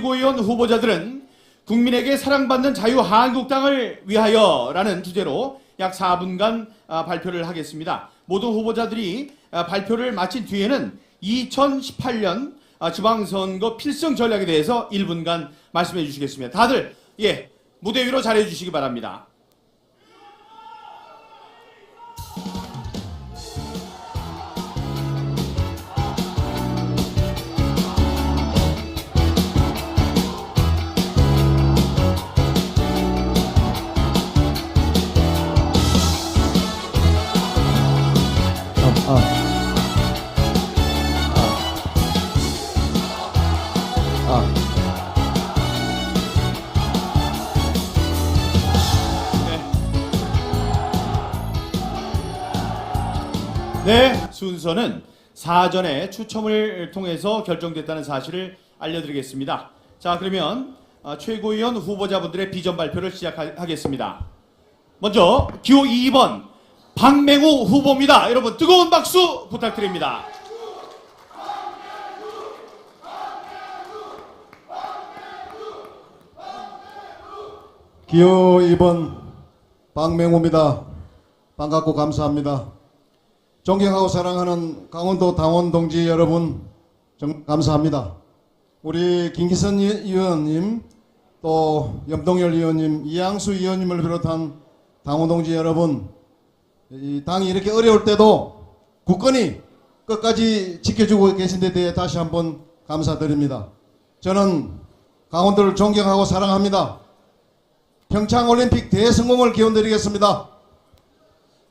최고위원 후보자들은 국민에게 사랑받는 자유한국당을 위하여라는 주제로 약 4분간 발표를 하겠습니다. 모든 후보자들이 발표를 마친 뒤에는 2018년 지방선거 필승 전략에 대해서 1분간 말씀해 주시겠습니다. 다들 무대 위로 자리해 주시기 바랍니다. 네, 순서는 사전에 추첨을 통해서 결정됐다는 사실을 알려드리겠습니다. 자, 그러면 최고위원 후보자분들의 비전 발표를 시작하겠습니다. 먼저 기호 2번 박맹우 후보입니다. 여러분 뜨거운 박수 부탁드립니다. 기호 2번 박맹우입니다. 반갑고 감사합니다. 존경하고 사랑하는 강원도 당원 동지 여러분 정말 감사합니다. 우리 김기선 의원님, 또 염동열 의원님, 이양수 의원님을 비롯한 당원 동지 여러분, 이 당이 이렇게 어려울 때도 굳건히 끝까지 지켜주고 계신 데 대해 다시 한번 감사드립니다. 저는 강원도를 존경하고 사랑합니다. 평창올림픽 대성공을 기원드리겠습니다.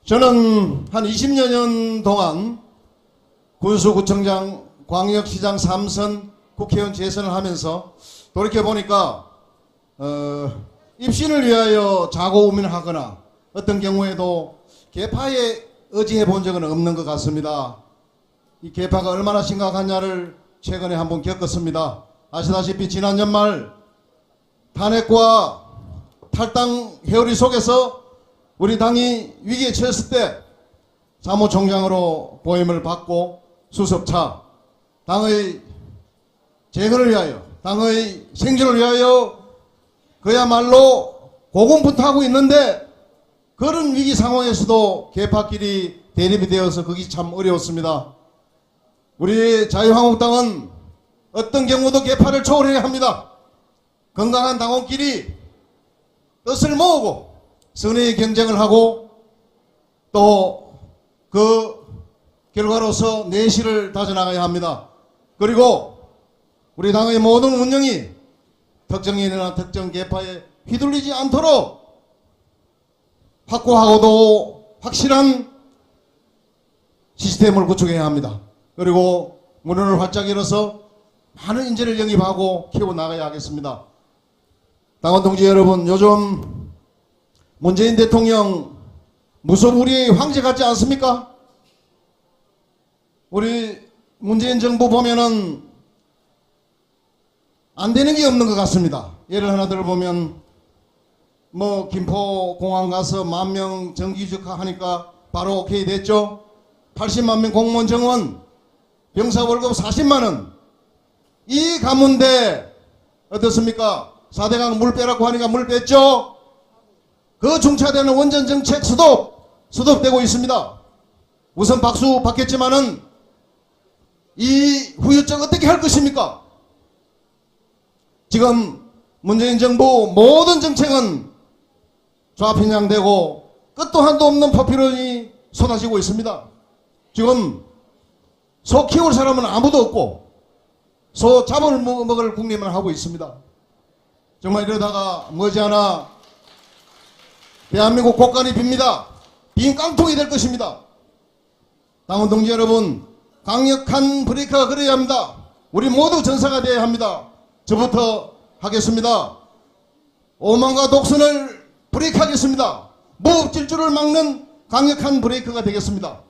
저는 한 20여 년 동안 군수구청장, 광역시장 3선, 국회의원 재선을 하면서 돌이켜보니까 입신을 위하여 자고우민하거나 어떤 경우에도 계파에 의지해 본 적은 없는 것 같습니다. 이 계파가 얼마나 심각하냐를 최근에 한번 겪었습니다. 아시다시피 지난 연말 탄핵과 탈당 회오리 속에서 우리 당이 위기에 처했을 때 사무총장으로 보임을 받고 수석차 당의 재건을 위하여, 당의 생존을 위하여 그야말로 고군분투하고 있는데 그런 위기 상황에서도 계파끼리 대립이 되어서 그게 참 어려웠습니다. 우리 자유한국당은 어떤 경우도 계파를 초월해야 합니다. 건강한 당원끼리 뜻을 모으고 선의의 경쟁을 하고 또 그 결과로서 내실을 다져나가야 합니다. 그리고 우리 당의 모든 운영이 특정인이나 특정 계파에 휘둘리지 않도록 확고하고도 확실한 시스템을 구축해야 합니다. 그리고 문을 활짝 열어서 많은 인재를 영입하고 키워나가야 하겠습니다. 당원 동지 여러분, 요즘 문재인 대통령 무소불위의 황제 같지 않습니까? 우리 문재인 정부 보면은 안 되는 게 없는 것 같습니다. 예를 하나 들어보면 뭐 김포공항 가서 10,000명 정기주카 하니까 바로 오케이 됐죠. 80만 명 공무원 정원, 병사 월급 40만 원. 이 가문대 어떻습니까? 4대강 물 빼라고 하니까 물 뺐죠. 그 중차되는 원전 정책 수습되고 있습니다. 우선 박수 받겠지만은 이 후유증 어떻게 할 것입니까? 지금 문재인 정부 모든 정책은 좌편향되고 끝도 한도 없는 포퓰리즘이 쏟아지고 있습니다. 지금 소 키울 사람은 아무도 없고 소 잡아먹을 국리만 하고 있습니다. 정말 이러다가 머지않아 대한민국 곳간이 빕니다. 빈 깡통이 될 것입니다. 당원 동지 여러분, 강력한 브레이크가 걸어야 합니다. 우리 모두 전사가 되어야 합니다. 저부터 하겠습니다. 오만과 독선을 브레이크하겠습니다. 무법질주를 막는 강력한 브레이크가 되겠습니다.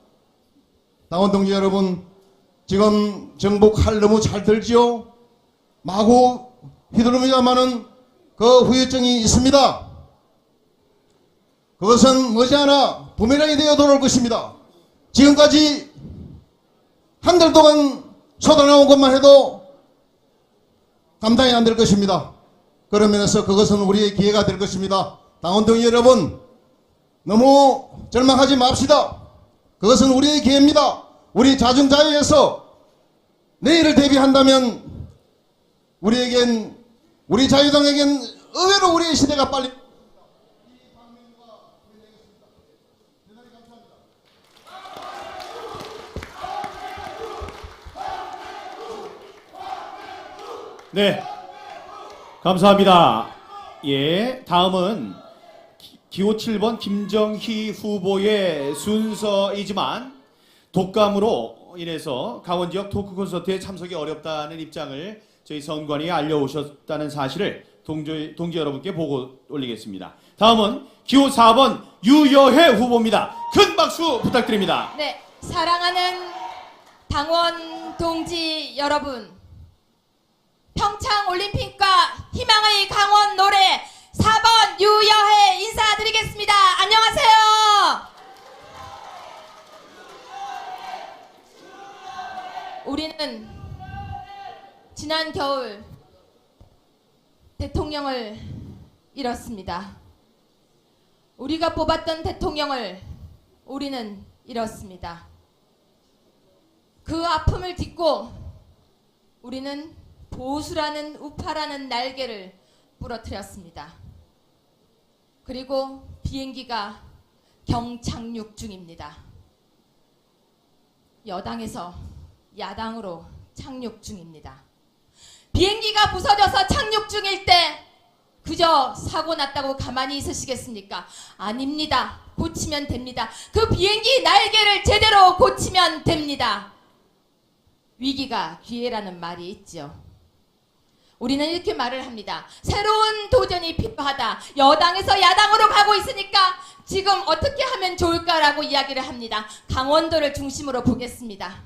당원 동지 여러분, 지금 정부 칼 너무 잘 들지요? 마구 휘두릅니다마는 그 후유증이 있습니다. 그것은 머지않아 부메랑이 되어 돌아올 것입니다. 지금까지 한 달 동안 쏟아나온 것만 해도 감당이 안 될 것입니다. 그런 면에서 그것은 우리의 기회가 될 것입니다. 당원동 여러분, 너무 절망하지 맙시다. 그것은 우리의 기회입니다. 우리 자중자애에서 내일을 대비한다면 우리에겐, 우리 자유당에겐 의외로 우리의 시대가 빨리. 네, 감사합니다. 예, 다음은 기호 7번 김정희 후보의 순서이지만 독감으로 인해서 강원 지역 토크 콘서트에 참석이 어렵다는 입장을 저희 선관위에 알려오셨다는 사실을 동지 여러분께 보고 올리겠습니다. 다음은 기호 4번 유여혜 후보입니다. 큰 박수 부탁드립니다. 네, 사랑하는 당원 동지 여러분, 평창올림픽과 희망의 강원 노래 4번 유여혜 인사드리겠습니다. 안녕하세요. 우리는 지난 겨울 대통령을 잃었습니다. 우리가 뽑았던 대통령을 우리는 잃었습니다. 그 아픔을 딛고 우리는 보수라는 우파라는 날개를 부러뜨렸습니다. 그리고 비행기가 경착륙 중입니다. 여당에서 야당으로 착륙 중입니다. 비행기가 부서져서 착륙 중일 때 그저 사고 났다고 가만히 있으시겠습니까? 아닙니다. 고치면 됩니다. 그 비행기 날개를 제대로 고치면 됩니다. 위기가 기회라는 말이 있죠. 우리는 이렇게 말을 합니다. 새로운 도전이 필요하다. 여당에서 야당으로 가고 있으니까 지금 어떻게 하면 좋을까라고 이야기를 합니다. 강원도를 중심으로 보겠습니다.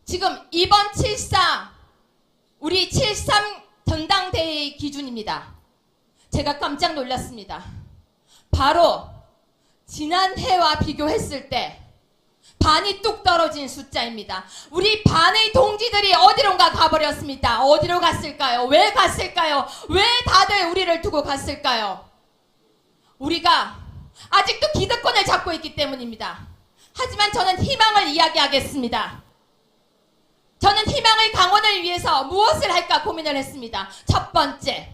지금 이번 7.4 우리 7.3 전당대회의 기준입니다. 제가 깜짝 놀랐습니다. 바로 지난해와 비교했을 때 반이 뚝 떨어진 숫자입니다. 우리 반의 동지들이 어디론가 가버렸습니다. 어디로 갔을까요? 왜 갔을까요? 왜 다들 우리를 두고 갔을까요? 우리가 아직도 기득권을 잡고 있기 때문입니다. 하지만 저는 희망을 이야기하겠습니다. 저는 희망의 강원을 위해서 무엇을 할까 고민을 했습니다. 첫 번째,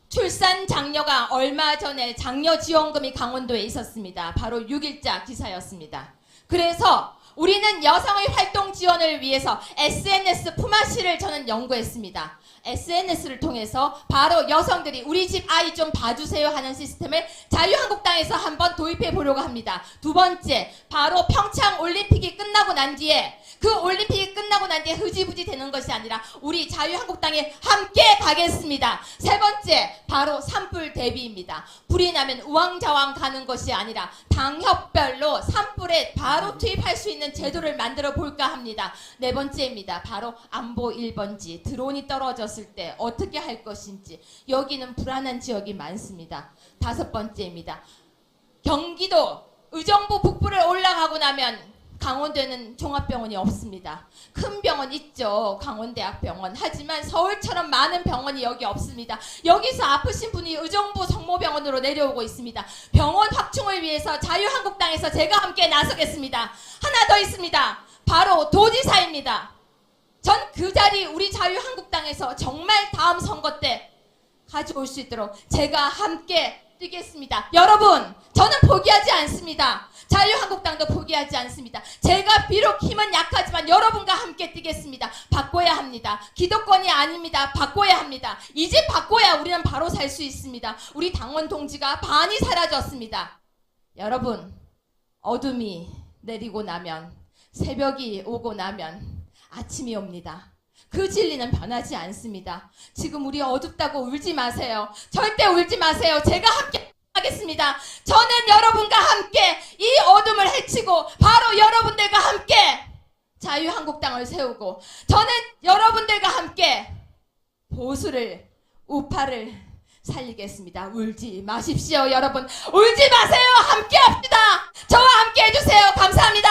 출산 장려가 얼마 전에 장려 지원금이 강원도에 있었습니다. 바로 6일자 기사였습니다. 그래서 우리는 여성의 활동 지원을 위해서 SNS 품앗이를 저는 연구했습니다. SNS를 통해서 바로 여성들이 우리 집 아이 좀 봐주세요 하는 시스템을 자유한국당에서 한번 도입해 보려고 합니다. 두 번째, 바로 평창올림픽이 끝나고 난 뒤에 그 올림픽이 끝나고 난 뒤에 흐지부지 되는 것이 아니라 우리 자유한국당에 함께 가겠습니다. 세 번째, 바로 산불 대비입니다. 불이 나면 우왕좌왕 가는 것이 아니라 당협별로 산불에 바로 투입할 수 있는 제도를 만들어 볼까 합니다. 네 번째입니다. 바로 안보 1번지, 드론이 떨어졌을 때 어떻게 할 것인지, 여기는 불안한 지역이 많습니다. 다섯 번째입니다. 경기도 의정부 북부를 올라가고 나면 강원도에는 종합병원이 없습니다. 큰 병원 있죠. 강원대학병원. 하지만 서울처럼 많은 병원이 여기 없습니다. 여기서 아프신 분이 의정부 성모병원으로 내려오고 있습니다. 병원 확충을 위해서 자유한국당에서 제가 함께 나서겠습니다. 하나 더 있습니다. 바로 도지사입니다. 전 그 자리 우리 자유한국당에서 정말 다음 선거 때 가져올 수 있도록 제가 함께 뛰겠습니다. 여러분, 저는 포기하지 않습니다. 자유한국당도 포기하지 않습니다. 제가 비록 힘은 약하지만 여러분과 함께 뛰겠습니다. 바꿔야 합니다. 기득권이 아닙니다. 바꿔야 합니다. 이제 바꿔야 우리는 바로 살 수 있습니다. 우리 당원 동지가 반이 사라졌습니다. 여러분, 어둠이 내리고 나면, 새벽이 오고 나면 아침이 옵니다. 그 진리는 변하지 않습니다. 지금 우리 어둡다고 울지 마세요. 절대 울지 마세요. 제가 함께 하겠습니다. 저는 여러분과 함께 이 어둠을 헤치고 바로 여러분들과 함께 자유한국당을 세우고, 저는 여러분들과 함께 보수를, 우파를 살리겠습니다. 울지 마십시오. 여러분, 울지 마세요. 함께 합시다. 저와 함께 해주세요. 감사합니다.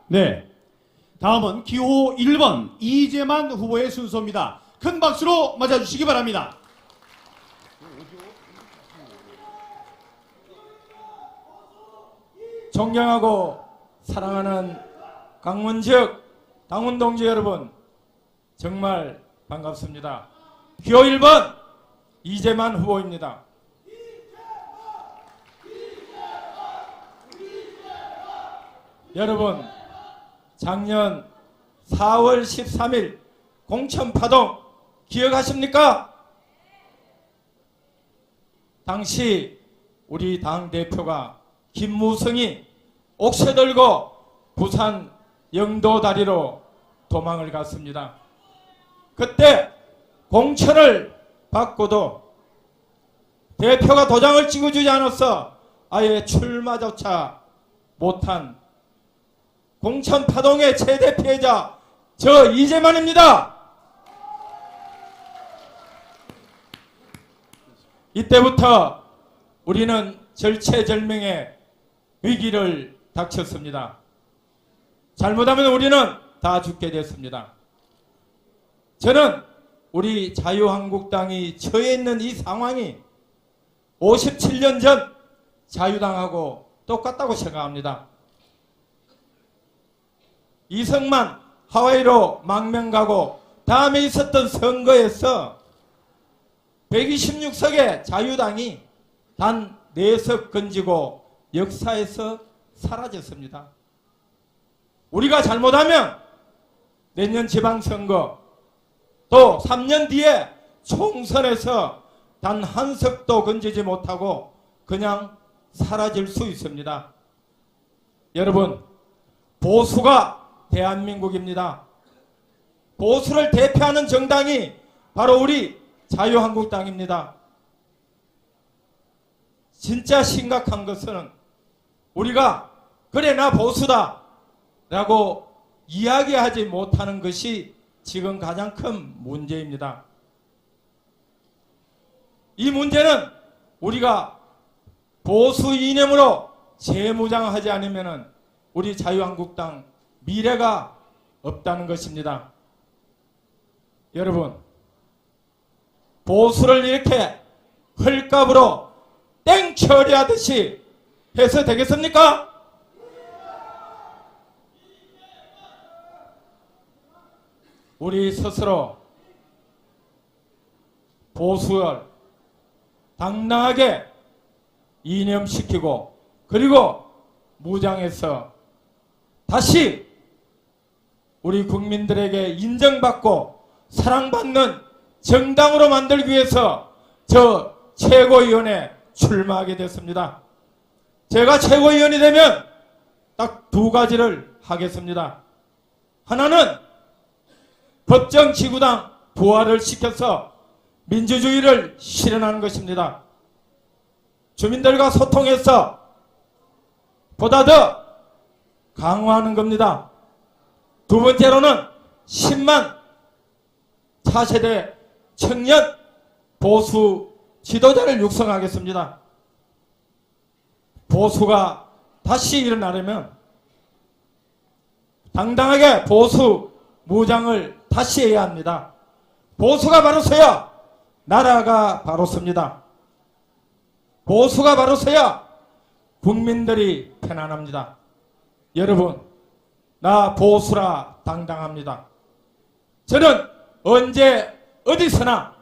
네. 다음은 기호 1번 이재만 후보의 순서입니다. 큰 박수로 맞아주시기 바랍니다. 존경하고 사랑하는 강원 지역 당원 동지 여러분, 정말 반갑습니다. 기호 1번 이재만 후보입니다. 여러분, 작년 4월 13일 공천파동 기억하십니까? 당시 우리 당대표가 김무성이 옥새 들고 부산 영도 다리로 도망을 갔습니다. 그때 공천을 받고도 대표가 도장을 찍어주지 않아서 아예 출마조차 못한 공천 파동의 최대 피해자 저 이재만입니다. 이때부터 우리는 절체절명의 위기를 닥쳤습니다. 잘못하면 우리는 다 죽게 됐습니다. 저는 우리 자유한국당이 처해 있는 이 상황이 57년 전 자유당하고 똑같다고 생각합니다. 이승만 하와이로 망명 가고 다음에 있었던 선거에서 126석의 자유당이 단 4석 건지고 역사에서 사라졌습니다. 우리가 잘못하면 내년 지방선거 또 3년 뒤에 총선에서 단 한 석도 건지지 못하고 그냥 사라질 수 있습니다. 여러분, 보수가 대한민국입니다. 보수를 대표하는 정당이 바로 우리 자유한국당입니다. 진짜 심각한 것은 우리가 그래 나 보수다 라고 이야기하지 못하는 것이 지금 가장 큰 문제입니다. 이 문제는 우리가 보수 이념으로 재무장하지 않으면 우리 자유한국당 미래가 없다는 것입니다. 여러분, 보수를 이렇게 헐값으로 땡 처리하듯이 해서 되겠습니까? 우리 스스로 보수를 당당하게 이념시키고 그리고 무장해서 다시 우리 국민들에게 인정받고 사랑받는 정당으로 만들기 위해서 저 최고위원에 출마하게 됐습니다. 제가 최고위원이 되면 딱 2가지를 하겠습니다. 하나는 법정지구당 부활을 시켜서 민주주의를 실현하는 것입니다. 주민들과 소통해서 보다 더 강화하는 겁니다. 2번째로는 10만 차세대 청년 보수 지도자를 육성하겠습니다. 보수가 다시 일어나려면 당당하게 보수 무장을 다시 해야 합니다. 보수가 바로 서야 나라가 바로 섭니다. 보수가 바로 서야 국민들이 편안합니다. 여러분, 나 보수라 당당합니다. 저는 언제 어디서나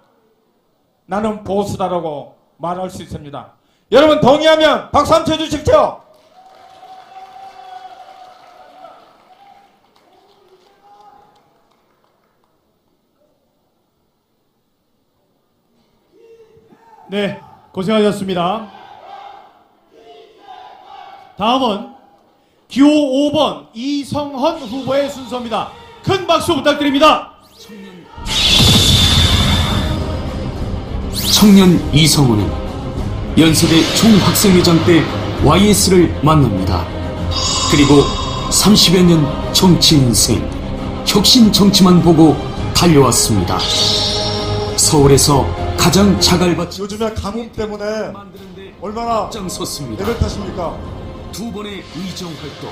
나는 보수다라고 말할 수 있습니다. 여러분 동의하면 박수 한번 쳐주십시오. 네, 고생하셨습니다. 다음은 기호 5번 이성헌 후보의 순서입니다. 큰 박수 부탁드립니다. 청년 이성훈은 연세대 총학생회장 때 YS를 만납니다. 그리고 30여 년 정치 인생, 혁신 정치만 보고 달려왔습니다. 서울에서 가장 자갈밭 요즘에 가뭄 때문에 얼마나 앞장섰습니다. 애를 타십니까? 2번의 의정 활동,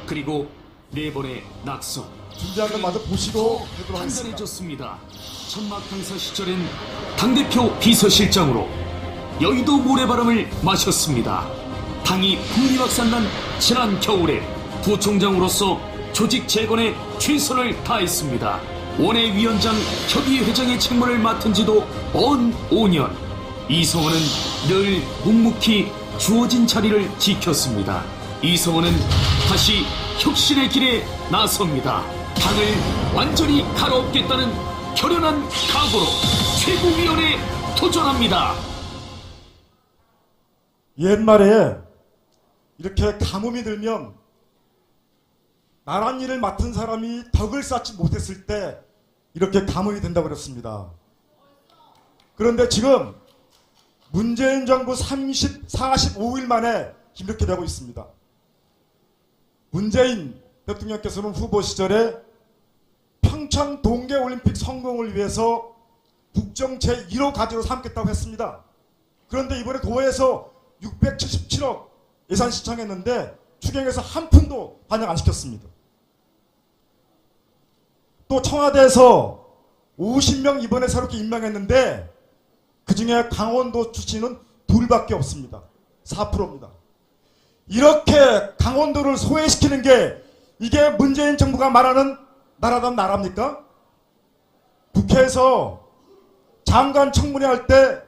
그리고 4번의 낙선. 준비한 것 마저 보시고 해도록 하겠습니다. 단단해졌습니다. 천막 당사 시절엔 당대표 비서실장으로 여의도 모래바람을 마셨습니다. 당이 풍리박산난 지난 겨울에 부총장으로서 조직 재건에 최선을 다했습니다. 원외위원장 협의회장의 책무를 맡은 지도 언 5년. 이성원은 늘 묵묵히 주어진 자리를 지켰습니다. 이성원은 다시 혁신의 길에 나섭니다. 당을 완전히 갈아엎겠다는 결연한 각오로 최고위원에 도전합니다. 옛말에 이렇게 가뭄이 들면 나란 일을 맡은 사람이 덕을 쌓지 못했을 때 이렇게 가뭄이 된다고 그랬습니다. 그런데 지금 문재인 정부 45일 만에 이렇게 되고 있습니다. 문재인 대통령께서는 후보 시절에 평창 동계올림픽 성공을 위해서 국정 제1호 과제로 삼겠다고 했습니다. 그런데 이번에 도에서 677억 예산 신청했는데 추경에서 한 푼도 반영 안 시켰습니다. 또 청와대에서 50명 이번에 새롭게 임명했는데 그중에 강원도 출신은 둘밖에 없습니다. 4%입니다. 이렇게 강원도를 소외시키는 게 이게 문재인 정부가 말하는 나라단 나라입니까? 국회에서 장관 청문회 할 때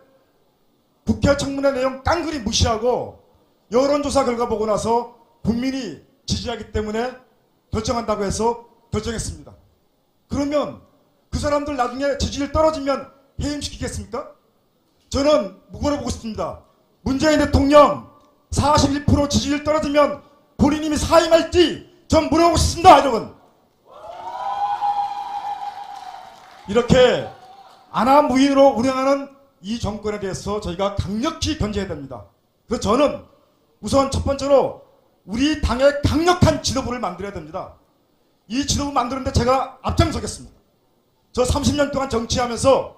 국회 청문회 내용 깡그리 무시하고 여론조사 결과 보고 나서 국민이 지지하기 때문에 결정한다고 해서 결정했습니다. 그러면 그 사람들 나중에 지지율 떨어지면 해임시키겠습니까? 저는 물어보고 싶습니다. 문재인 대통령 41% 지지율 떨어지면 본인이 사임할지 전 물어보고 싶습니다, 여러분. 이렇게 안하무인으로 운영하는 이 정권에 대해서 저희가 강력히 견제해야 됩니다. 그래서 저는 우선 첫 번째로 우리 당의 강력한 지도부를 만들어야 됩니다. 이 지도부 만드는데 제가 앞장서겠습니다. 저 30년 동안 정치하면서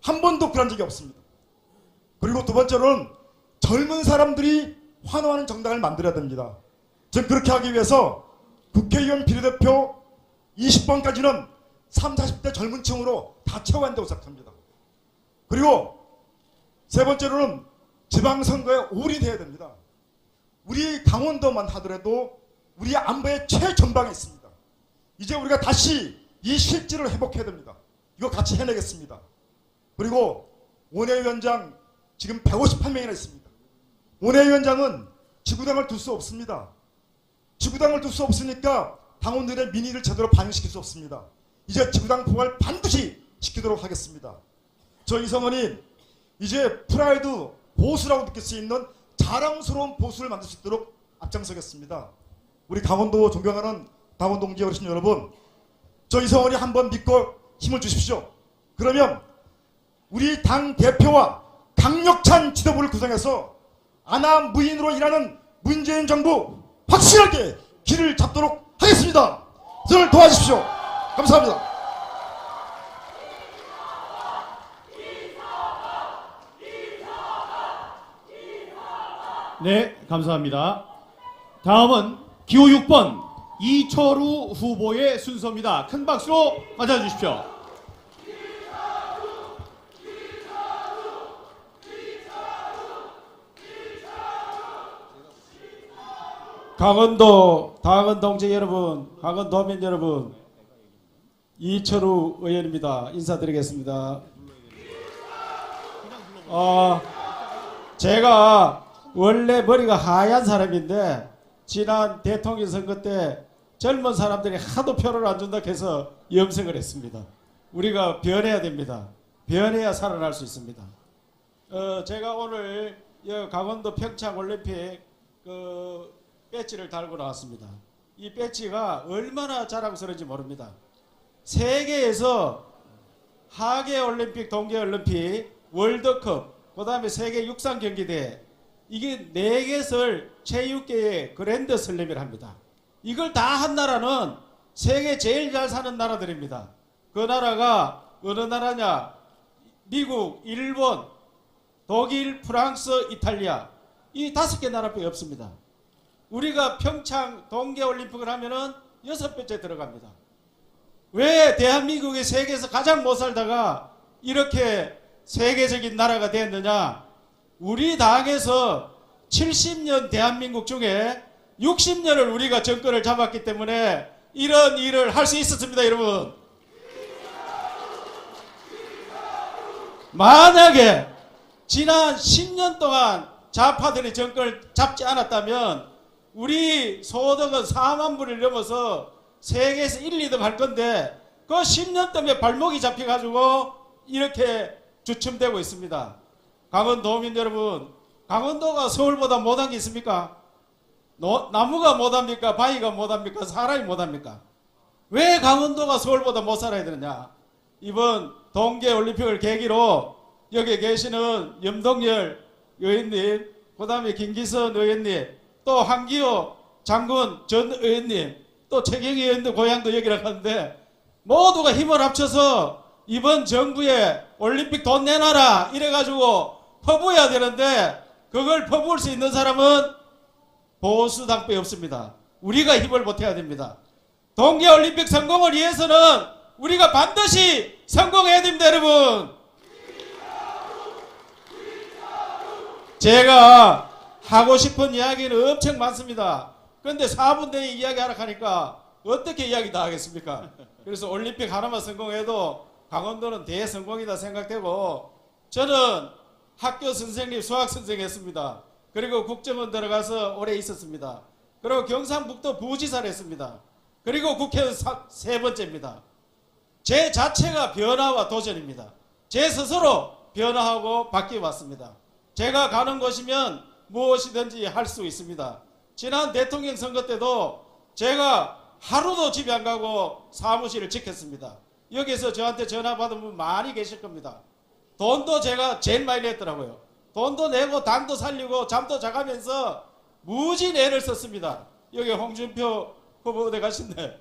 한 번도 그런 적이 없습니다. 그리고 두 번째로는 젊은 사람들이 환호하는 정당을 만들어야 됩니다. 저는 그렇게 하기 위해서 국회의원 비례대표 20번까지는 30, 40대 젊은 층으로 다 채워야 한다고 생각합니다. 그리고 세 번째로는 지방선거에 올인해야 됩니다. 우리 강원도만 하더라도 우리 안보의 최전방에 있습니다. 이제 우리가 다시 이 실질을 회복해야 됩니다. 이거 같이 해내겠습니다. 그리고 원외위원장 지금 158명이나 있습니다. 원외위원장은 지구당을 둘 수 없습니다. 지구당을 둘 수 없으니까 당원들의 민의를 제대로 반영시킬 수 없습니다. 이제 지구당 통합을 반드시 시키도록 하겠습니다. 저 이성원이 이제 프라이드 보수라고 느낄 수 있는 자랑스러운 보수를 만들 수 있도록 앞장서겠습니다. 우리 강원도 존경하는 강원 동지 어르신 여러분, 저 이성원이 한번 믿고 힘을 주십시오. 그러면 우리 당 대표와 강력한 지도부를 구성해서 안하무인으로 일하는 문재인 정부 확실하게 길을 잡도록 하겠습니다. 저를 도와주십시오. 감사합니다. 네, 감사합니다. 다음은 기호 6번 이철우 후보의 순서입니다. 큰 박수로 맞아주십시오. 강원도 동지 여러분, 강원도민 여러분, 이철우 의원입니다. 인사드리겠습니다. 제가 원래 머리가 하얀 사람인데 지난 대통령 선거 때 젊은 사람들이 하도 표를 안 준다고 해서 염색을 했습니다. 우리가 변해야 됩니다. 변해야 살아날 수 있습니다. 제가 오늘 강원도 평창 올림픽 배지를 달고 나왔습니다. 이 배지가 얼마나 자랑스러운지 모릅니다. 세계에서 하계 올림픽, 동계 올림픽, 월드컵, 그 다음에 세계 육상 경기대, 이게 4개설 체육계의 그랜드 슬램이라 합니다. 이걸 다 한 나라는 세계 제일 잘 사는 나라들입니다. 그 나라가 어느 나라냐? 미국, 일본, 독일, 프랑스, 이탈리아, 이 5개 나라밖에 없습니다. 우리가 평창 동계올림픽을 하면은 6번째 들어갑니다. 왜 대한민국이 세계에서 가장 못 살다가 이렇게 세계적인 나라가 됐느냐? 우리 당에서 70년 대한민국 중에 60년을 우리가 정권을 잡았기 때문에 이런 일을 할 수 있었습니다, 여러분. 만약에 지난 10년 동안 좌파들이 정권을 잡지 않았다면 우리 소득은 4만 불을 넘어서 세계에서 1, 2등 할 건데 그 10년 때문에 발목이 잡혀가지고 이렇게 주춤되고 있습니다. 강원도민 여러분, 강원도가 서울보다 못한 게 있습니까? 나무가 못합니까? 바위가 못합니까? 사람이 못합니까? 왜 강원도가 서울보다 못 살아야 되느냐? 이번 동계올림픽을 계기로 여기 계시는 염동열 의원님, 그 다음에 김기선 의원님, 또 한기호 장군 전 의원님, 또 최경희 의원도 고향도 여기라고 하는데 모두가 힘을 합쳐서 이번 정부에 올림픽 돈 내놔라 이래가지고 퍼부어야 되는데 그걸 퍼부을 수 있는 사람은 보수당밖에 없습니다. 우리가 힘을 보태야 됩니다. 동계올림픽 성공을 위해서는 우리가 반드시 성공해야 됩니다, 여러분. 제가 하고 싶은 이야기는 엄청 많습니다. 그런데 4분 내에 이야기하라 하니까 어떻게 이야기 다 하겠습니까? 그래서 올림픽 하나만 성공해도 강원도는 대성공이다 생각되고, 저는 학교 선생님, 수학 선생님 했습니다. 그리고 국정원 들어가서 오래 있었습니다. 그리고 경상북도 부지사를 했습니다. 그리고 국회의원 3번째입니다. 제 자체가 변화와 도전입니다. 제 스스로 변화하고 바뀌어 왔습니다. 제가 가는 곳이면 무엇이든지 할 수 있습니다. 지난 대통령 선거 때도 제가 하루도 집에 안 가고 사무실을 지켰습니다. 여기서 저한테 전화 받은 분 많이 계실 겁니다. 돈도 제가 제일 많이 냈더라고요. 돈도 내고 당도 살리고 잠도 자가면서 무지 애를 썼습니다. 여기 홍준표 후보 어디 가신데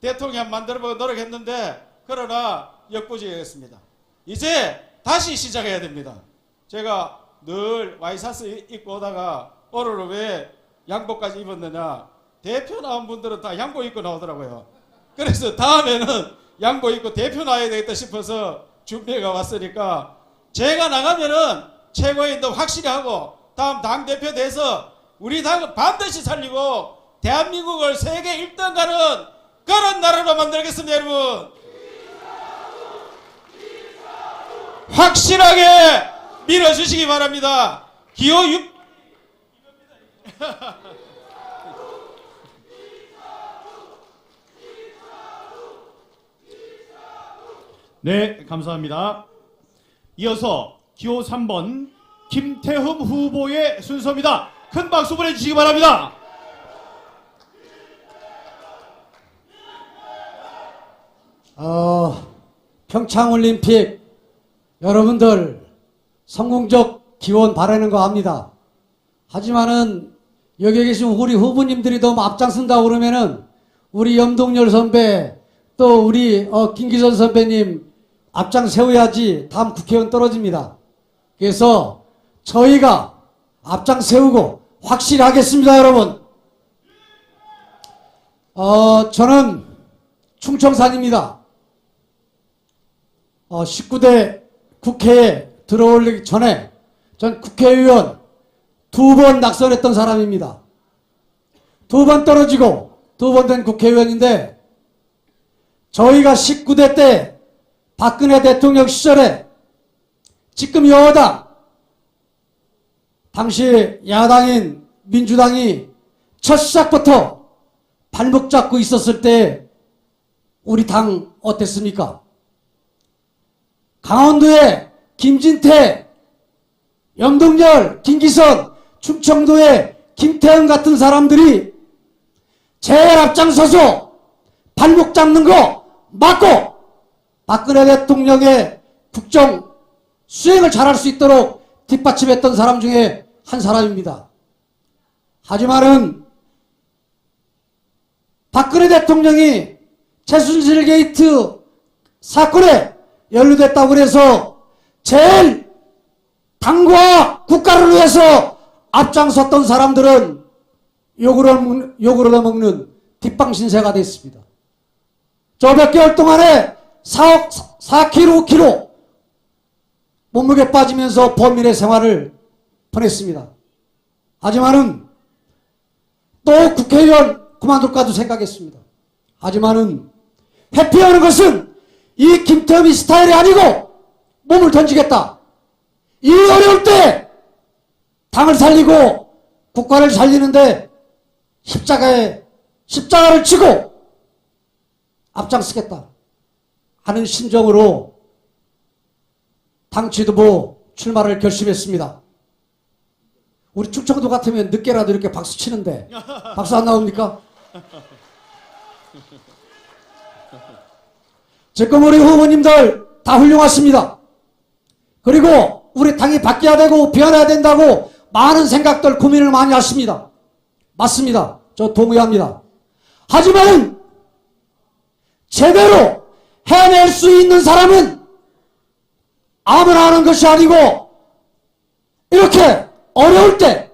대통령 만들어보고 노력했는데 그러나 역부족이었습니다. 이제 다시 시작해야 됩니다. 제가 늘 와이셔츠 입고 오다가 오늘은 왜 양복까지 입었느냐, 대표 나온 분들은 다 양복 입고 나오더라고요. 그래서 다음에는 양복 입고 대표 나와야 되겠다 싶어서 준비가 왔으니까 제가 나가면은 최고위원도 확실히 하고 다음 당대표 돼서 우리 당을 반드시 살리고 대한민국을 세계 1등 가는 그런 나라로 만들겠습니다, 여러분. 확실하게 밀어주시기 바랍니다. 기호 6. 네, 감사합니다. 이어서 기호 3번 김태흠 후보의 순서입니다. 큰 박수 보내주시기 바랍니다. 평창올림픽 여러분들 성공적 기원 바라는 거 압니다. 하지만은 여기 계신 우리 후보님들이 너무 앞장선다고 그러면은 우리 염동열 선배 또 우리 김기선 선배님 앞장 세워야지 다음 국회의원 떨어집니다. 그래서 저희가 앞장 세우고 확실히 하겠습니다, 여러분. 저는 충청산입니다. 19대 국회에 들어오기 전에 전 국회의원 2번 낙선했던 사람입니다. 2번 떨어지고 2번 된 국회의원인데 저희가 19대 때 박근혜 대통령 시절에 지금 여당 당시 야당인 민주당이 첫 시작부터 발목 잡고 있었을 때 우리 당 어땠습니까? 강원도에 김진태, 염동열, 김기선, 충청도에 김태형 같은 사람들이 제일 앞장서서 발목 잡는 거 막고 박근혜 대통령의 국정 수행을 잘할 수 있도록 뒷받침했던 사람 중에 한 사람입니다. 하지만은 박근혜 대통령이 최순실 게이트 사건에 연루됐다고 해서 제일 당과 국가를 위해서 앞장섰던 사람들은 욕을 얻어먹는 뒷방신세가 됐습니다. 저 몇 개월 동안에 4kg, 5kg 몸무게 빠지면서 범인의 생활을 보냈습니다. 하지만은 또 국회의원 그만둘까도 생각했습니다. 하지만은 회피하는 것은 이 김태흠이 스타일이 아니고 몸을 던지겠다. 이 어려울 때 당을 살리고 국가를 살리는데 십자가를 지고 앞장서겠다 하는 심정으로 당 지도부 출마를 결심했습니다. 우리 충청도 같으면 늦게라도 이렇게 박수 치는데 박수 안 나옵니까? 지금 우리 후보님들 다 훌륭하십니다. 그리고 우리 당이 바뀌어야 되고 변해야 된다고 많은 생각들 고민을 많이 하십니다. 맞습니다. 저 동의합니다. 하지만 제대로 해낼 수 있는 사람은 아무나 하는 것이 아니고 이렇게 어려울 때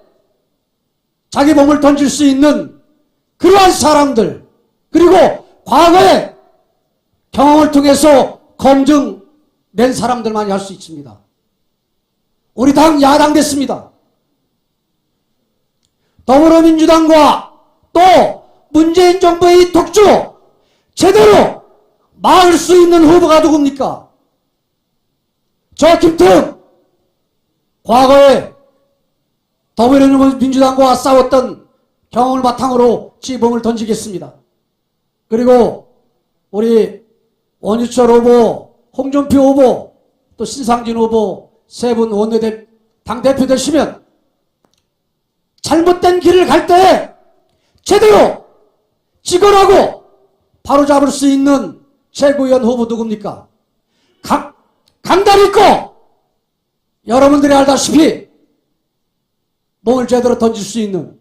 자기 몸을 던질 수 있는 그러한 사람들, 그리고 과거의 경험을 통해서 검증된 사람들만이 할 수 있습니다. 우리 당 야당 됐습니다. 더불어민주당과 또 문재인 정부의 독주 제대로 막을 수 있는 후보가 누굽니까? 저 김태흠 과거에 더불어민주당과 싸웠던 경험을 바탕으로 지 몸을 던지겠습니다. 그리고 우리 원유철 후보, 홍준표 후보, 또 신상진 후보 세 분 당대표 되시면 잘못된 길을 갈 때 제대로 직언하고 바로잡을 수 있는 최고위원 후보 누굽니까? 강단 있고 여러분들이 알다시피 몸을 제대로 던질 수 있는,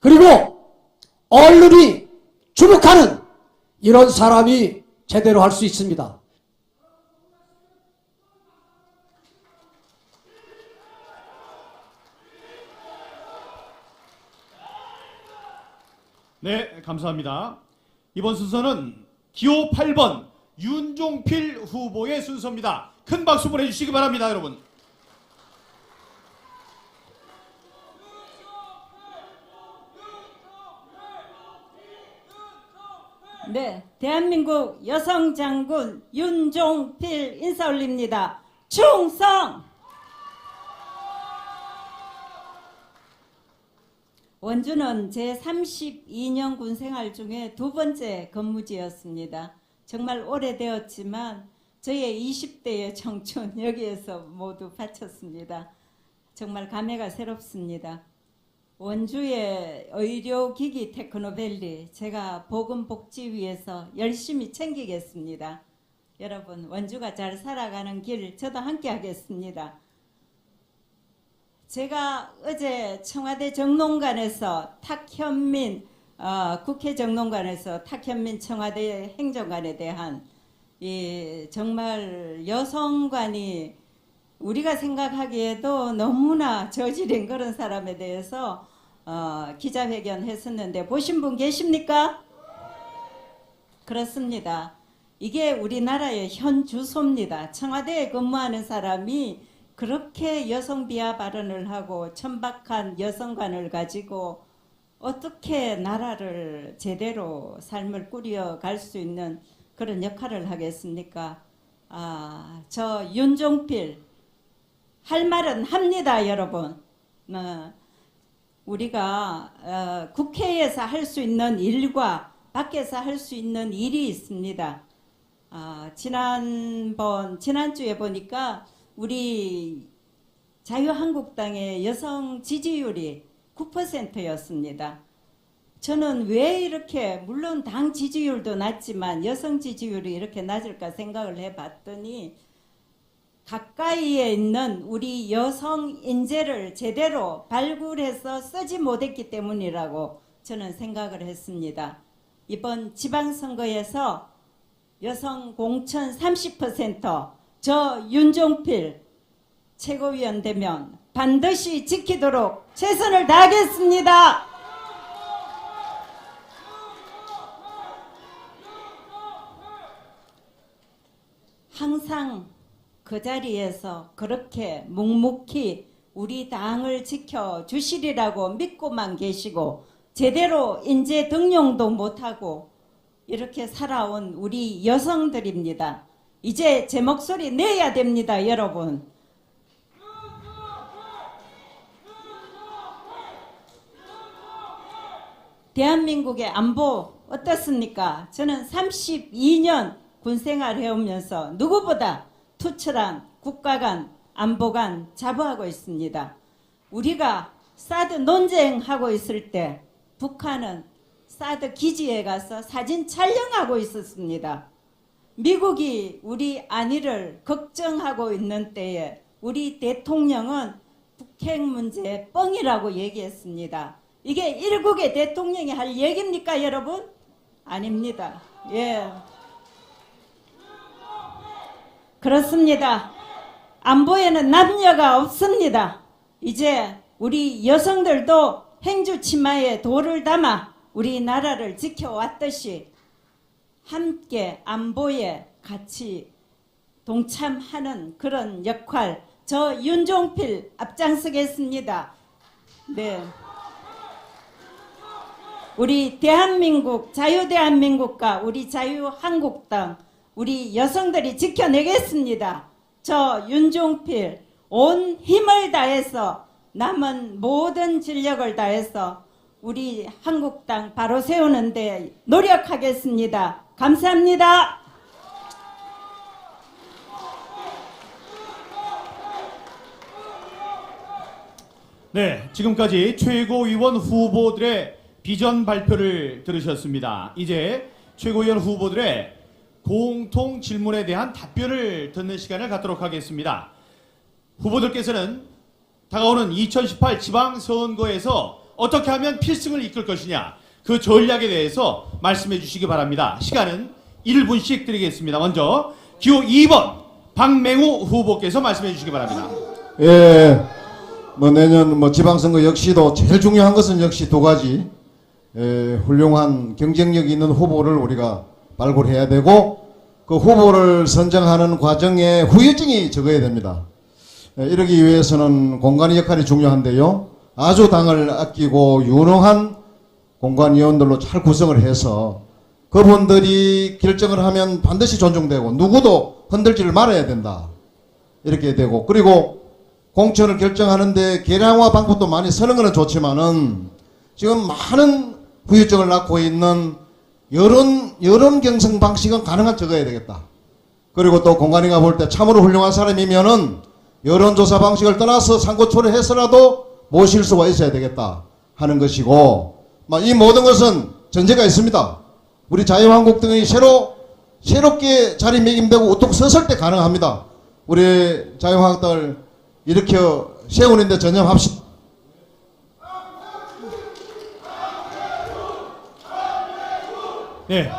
그리고 언론이 주목하는 이런 사람이 제대로 할 수 있습니다. 네, 감사합니다. 이번 순서는 기호 8번 윤종필 후보의 순서입니다. 큰 박수 보내주시기 바랍니다, 여러분. 네, 대한민국 여성 장군 윤종필 인사 올립니다. 충성! 원주는 제 32년 군 생활 중에 두 번째 근무지였습니다. 정말 오래되었지만 저의 20대의 청춘 여기에서 모두 바쳤습니다. 정말 감회가 새롭습니다. 원주의 의료기기 테크노밸리 제가 보건복지위에서 열심히 챙기겠습니다. 여러분 원주가 잘 살아가는 길 저도 함께 하겠습니다. 제가 어제 청와대 정론관에서 탁현민 국회 정론관에서 탁현민 청와대 행정관에 대한 이 정말 여성관이 우리가 생각하기에도 너무나 저지른 그런 사람에 대해서 기자회견 했었는데 보신 분 계십니까? 그렇습니다. 이게 우리나라의 현 주소입니다. 청와대에 근무하는 사람이 그렇게 여성 비하 발언을 하고 천박한 여성관을 가지고 어떻게 나라를 제대로 삶을 꾸려갈 수 있는 그런 역할을 하겠습니까? 저 윤종필 할 말은 합니다, 여러분. 우리가 국회에서 할 수 있는 일과 밖에서 할 수 있는 일이 있습니다. 지난주에 보니까 우리 자유한국당의 여성 지지율이 9%였습니다. 저는 왜 이렇게, 물론 당 지지율도 낮지만 여성 지지율이 이렇게 낮을까 생각을 해봤더니 가까이에 있는 우리 여성 인재를 제대로 발굴해서 쓰지 못했기 때문이라고 저는 생각을 했습니다. 이번 지방선거에서 여성 공천 30%, 저 윤종필 최고위원 되면 반드시 지키도록 최선을 다하겠습니다. 항상 그 자리에서 그렇게 묵묵히 우리 당을 지켜주시리라고 믿고만 계시고 제대로 인재 등용도 못하고 이렇게 살아온 우리 여성들입니다. 이제 제 목소리 내야 됩니다, 여러분. 대한민국의 안보 어떻습니까? 저는 32년 군생활 해오면서 누구보다 투철한 국가 간 안보 간 자부하고 있습니다. 우리가 사드 논쟁하고 있을 때 북한은 사드 기지에 가서 사진 촬영하고 있었습니다. 미국이 우리 안위를 걱정하고 있는 때에 우리 대통령은 북핵 문제 뻥이라고 얘기했습니다. 이게 일국의 대통령이 할 얘기입니까, 여러분? 아닙니다. 예. 그렇습니다. 안보에는 남녀가 없습니다. 이제 우리 여성들도 행주 치마에 돌을 담아 우리나라를 지켜왔듯이 함께 안보에 같이 동참하는 그런 역할, 저 윤종필 앞장서겠습니다. 네. 우리 대한민국, 자유대한민국과 우리 자유한국당, 우리 여성들이 지켜내겠습니다. 저 윤종필 온 힘을 다해서 남은 모든 진력을 다해서 우리 한국당 바로 세우는 데 노력하겠습니다. 감사합니다. 네, 지금까지 최고위원 후보들의 비전 발표를 들으셨습니다. 이제 최고위원 후보들의 공통 질문에 대한 답변을 듣는 시간을 갖도록 하겠습니다. 후보들께서는 다가오는 2018 지방선거에서 어떻게 하면 필승을 이끌 것이냐, 그 전략에 대해서 말씀해 주시기 바랍니다. 시간은 1분씩 드리겠습니다. 먼저 기호 2번 박맹우 후보께서 말씀해 주시기 바랍니다. 예, 내년 지방선거 역시도 제일 중요한 것은 역시 두 가지. 훌륭한 경쟁력 있는 후보를 우리가 발굴해야 되고 그 후보를 선정하는 과정에 후유증이 적어야 됩니다. 이러기 위해서는 공관위 역할이 중요한데요. 아주 당을 아끼고 유능한 공관위원들로 잘 구성을 해서 그분들이 결정을 하면 반드시 존중되고 누구도 흔들지를 말아야 된다. 이렇게 되고, 그리고 공천을 결정하는데 계량화 방법도 많이 쓰는 것은 좋지만은 지금 많은 후유증을 낳고 있는 여론 경선 방식은 가능한 적어야 되겠다. 그리고 또 공관위가 볼 때 참으로 훌륭한 사람이면은 여론조사 방식을 떠나서 상고초를 해서라도 모실 수가 있어야 되겠다 하는 것이고, 이 모든 것은 전제가 있습니다. 우리 자유한국당이 새롭게 자리매김되고 우뚝 섰을 때 가능합니다. 우리 자유한국당을 일으켜 세우는데 전념합시다. 네,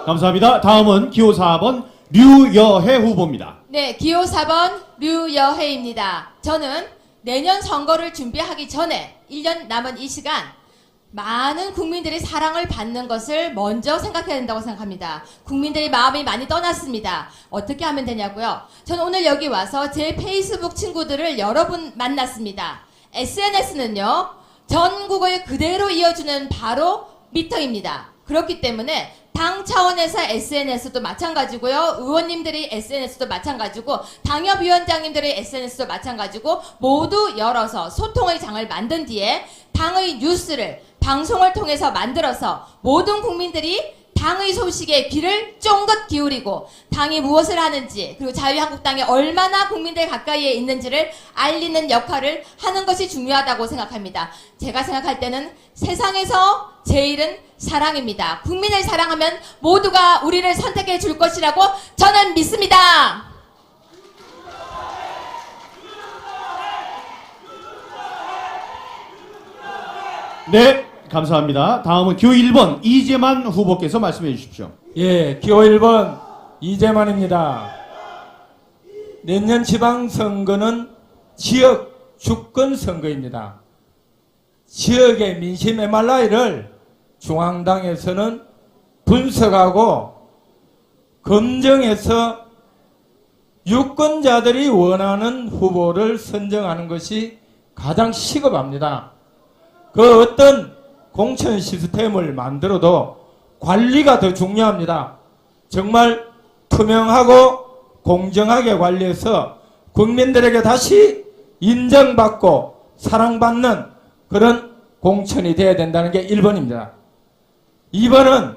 감사합니다. 다음은 기호 4번 류여해 후보입니다. 네, 기호 4번 류여해입니다. 저는 내년 선거를 준비하기 전에 1년 남은 이 시간 많은 국민들의 사랑을 받는 것을 먼저 생각해야 된다고 생각합니다. 국민들의 마음이 많이 떠났습니다. 어떻게 하면 되냐고요? 저는 오늘 여기 와서 제 페이스북 친구들을 여러 분 만났습니다. SNS는요, 전국을 그대로 이어주는 바로 미터입니다. 그렇기 때문에 당 차원에서 SNS도 마찬가지고요. 의원님들의 SNS도 마찬가지고 당협위원장님들의 SNS도 마찬가지고 모두 열어서 소통의 장을 만든 뒤에 당의 뉴스를 방송을 통해서 만들어서 모든 국민들이 당의 소식에 귀를 쫑긋 기울이고 당이 무엇을 하는지 그리고 자유한국당이 얼마나 국민들 가까이에 있는지를 알리는 역할을 하는 것이 중요하다고 생각합니다. 제가 생각할 때는 세상에서 제일은 사랑입니다. 국민을 사랑하면 모두가 우리를 선택해 줄 것이라고 저는 믿습니다. 네, 감사합니다. 다음은 기호 1번 이재만 후보께서 말씀해 주십시오. 예, 기호 1번 이재만입니다. 내년 지방선거는 지역 주권 선거입니다. 지역의 민심 MRI를 중앙당에서는 분석하고 검증해서 유권자들이 원하는 후보를 선정하는 것이 가장 시급합니다. 그 어떤 공천 시스템을 만들어도 관리가 더 중요합니다. 정말 투명하고 공정하게 관리해서 국민들에게 다시 인정받고 사랑받는 그런 공천이 되어야 된다는 게 1번입니다. 2번은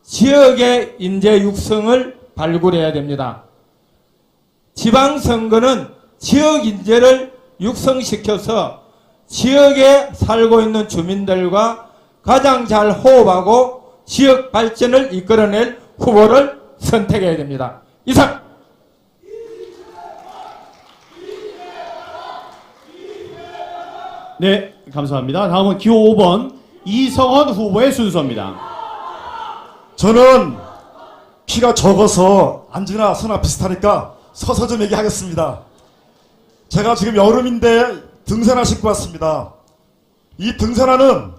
지역의 인재 육성을 발굴해야 됩니다. 지방선거는 지역 인재를 육성시켜서 지역에 살고 있는 주민들과 가장 잘 호흡하고 지역 발전을 이끌어낼 후보를 선택해야 됩니다. 이상! 네, 감사합니다. 다음은 기호 5번 이성원 후보의 순서입니다. 저는 키가 적어서 앉으나 서나 비슷하니까 서서 좀 얘기하겠습니다. 제가 지금 여름인데 등산화 신고 왔습니다. 이 등산화는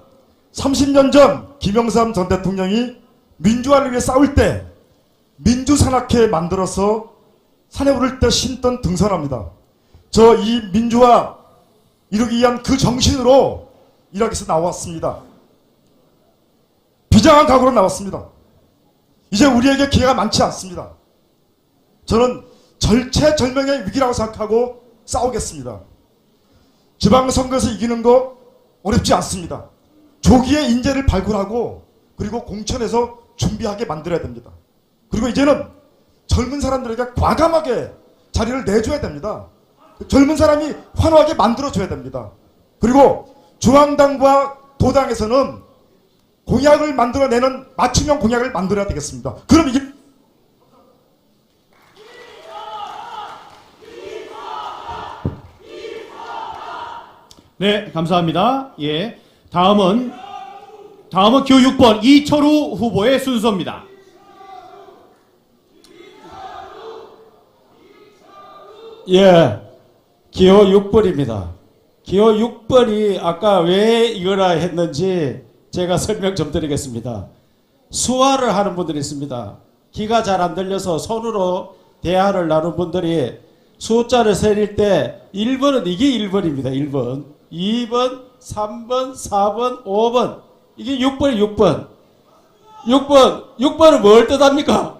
30년 전 김영삼 전 대통령이 민주화를 위해 싸울 때 민주산악회 만들어서 산에 오를 때 신던 등산화입니다. 저 이 민주화 이루기 위한 그 정신으로 일하기 위해서 나왔습니다. 비장한 각오로 나왔습니다. 이제 우리에게 기회가 많지 않습니다. 저는 절체절명의 위기라고 생각하고 싸우겠습니다. 지방선거에서 이기는 거 어렵지 않습니다. 조기에 인재를 발굴하고 그리고 공천에서 준비하게 만들어야 됩니다. 그리고 이제는 젊은 사람들에게 과감하게 자리를 내줘야 됩니다. 젊은 사람이 환호하게 만들어줘야 됩니다. 그리고 중앙당과 도당에서는 공약을 만들어내는 맞춤형 공약을 만들어야 되겠습니다. 그럼 이게 네, 감사합니다. 예, 다음은 기호 6번 이철우 후보의 순서입니다. 예, 기호 6번입니다. 기호 6번이 아까 왜 이거라 했는지 제가 설명 좀 드리겠습니다. 수화를 하는 분들이 있습니다. 귀가 잘 안 들려서 손으로 대화를 나눈 분들이 숫자를 세릴 때 1번은 이게 1번입니다. 1번, 2번, 3번, 4번, 5번. 이게 6번이 6번. 6번은 뭘 뜻합니까?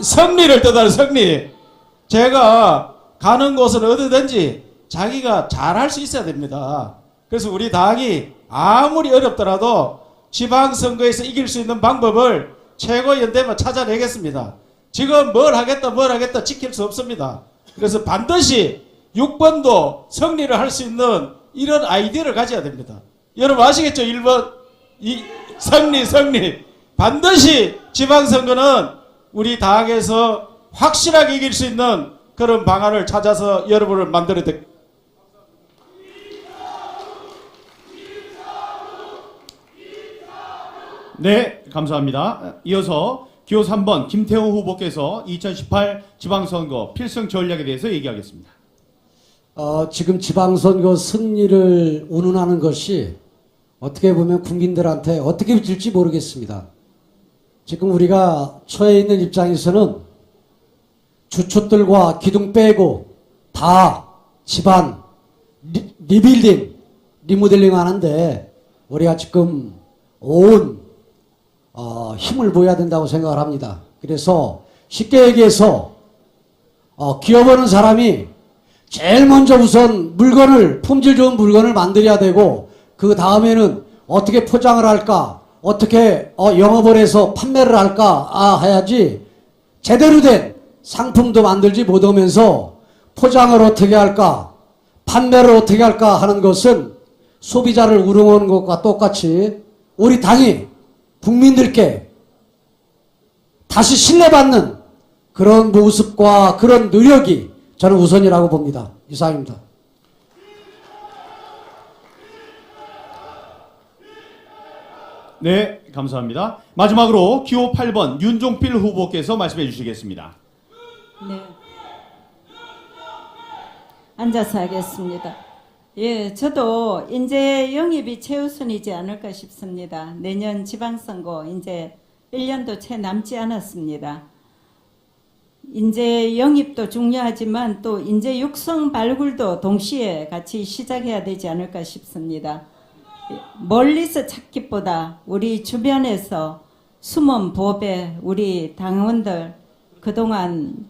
승리를 뜻하는 승리. 제가 가는 곳은 어디든지 자기가 잘할 수 있어야 됩니다. 그래서 우리 당이 아무리 어렵더라도 지방선거에서 이길 수 있는 방법을 최고연대만 찾아내겠습니다. 지금 뭘 하겠다 지킬 수 없습니다. 그래서 반드시 6번도 승리를 할 수 있는 이런 아이디어를 가져야 됩니다. 여러분 아시겠죠? 1번 승리 반드시 지방선거는 우리 당에서 확실하게 이길 수 있는 그런 방안을 찾아서 여러분을 만들어야 됩니다. 네, 감사합니다. 이어서 기호 3번 김태호 후보께서 2018 지방선거 필승 전략에 대해서 얘기하겠습니다. 지금 지방선거 승리를 운운하는 것이 어떻게 보면 국민들한테 어떻게 비칠지 모르겠습니다. 지금 우리가 처해 있는 입장에서는 주춧들과 기둥 빼고 다 집안 리빌딩, 리모델링 하는데 우리가 지금 온 힘을 보여야 된다고 생각을 합니다. 그래서 쉽게 얘기해서 기업하는 사람이 제일 먼저 우선 품질 좋은 물건을 만들어야 되고 그 다음에는 어떻게 포장을 할까, 어떻게 영업을 해서 판매를 할까 해야지 제대로 된 상품도 만들지 못하면서 포장을 어떻게 할까, 판매를 어떻게 할까 하는 것은 소비자를 우롱하는 것과 똑같이 우리 당이 국민들께 다시 신뢰받는 그런 모습과 그런 노력이 저는 우선이라고 봅니다. 이상입니다. 네, 감사합니다. 마지막으로 기호 8번 윤종필 후보께서 말씀해 주시겠습니다. 네. 앉아서 하겠습니다. 예, 저도 인재 영입이 최우선이지 않을까 싶습니다. 내년 지방선거 이제 1년도 채 남지 않았습니다. 인재 영입도 중요하지만 또 인재 육성 발굴도 동시에 같이 시작해야 되지 않을까 싶습니다. 멀리서 찾기보다 우리 주변에서 숨은 보배 우리 당원들 그동안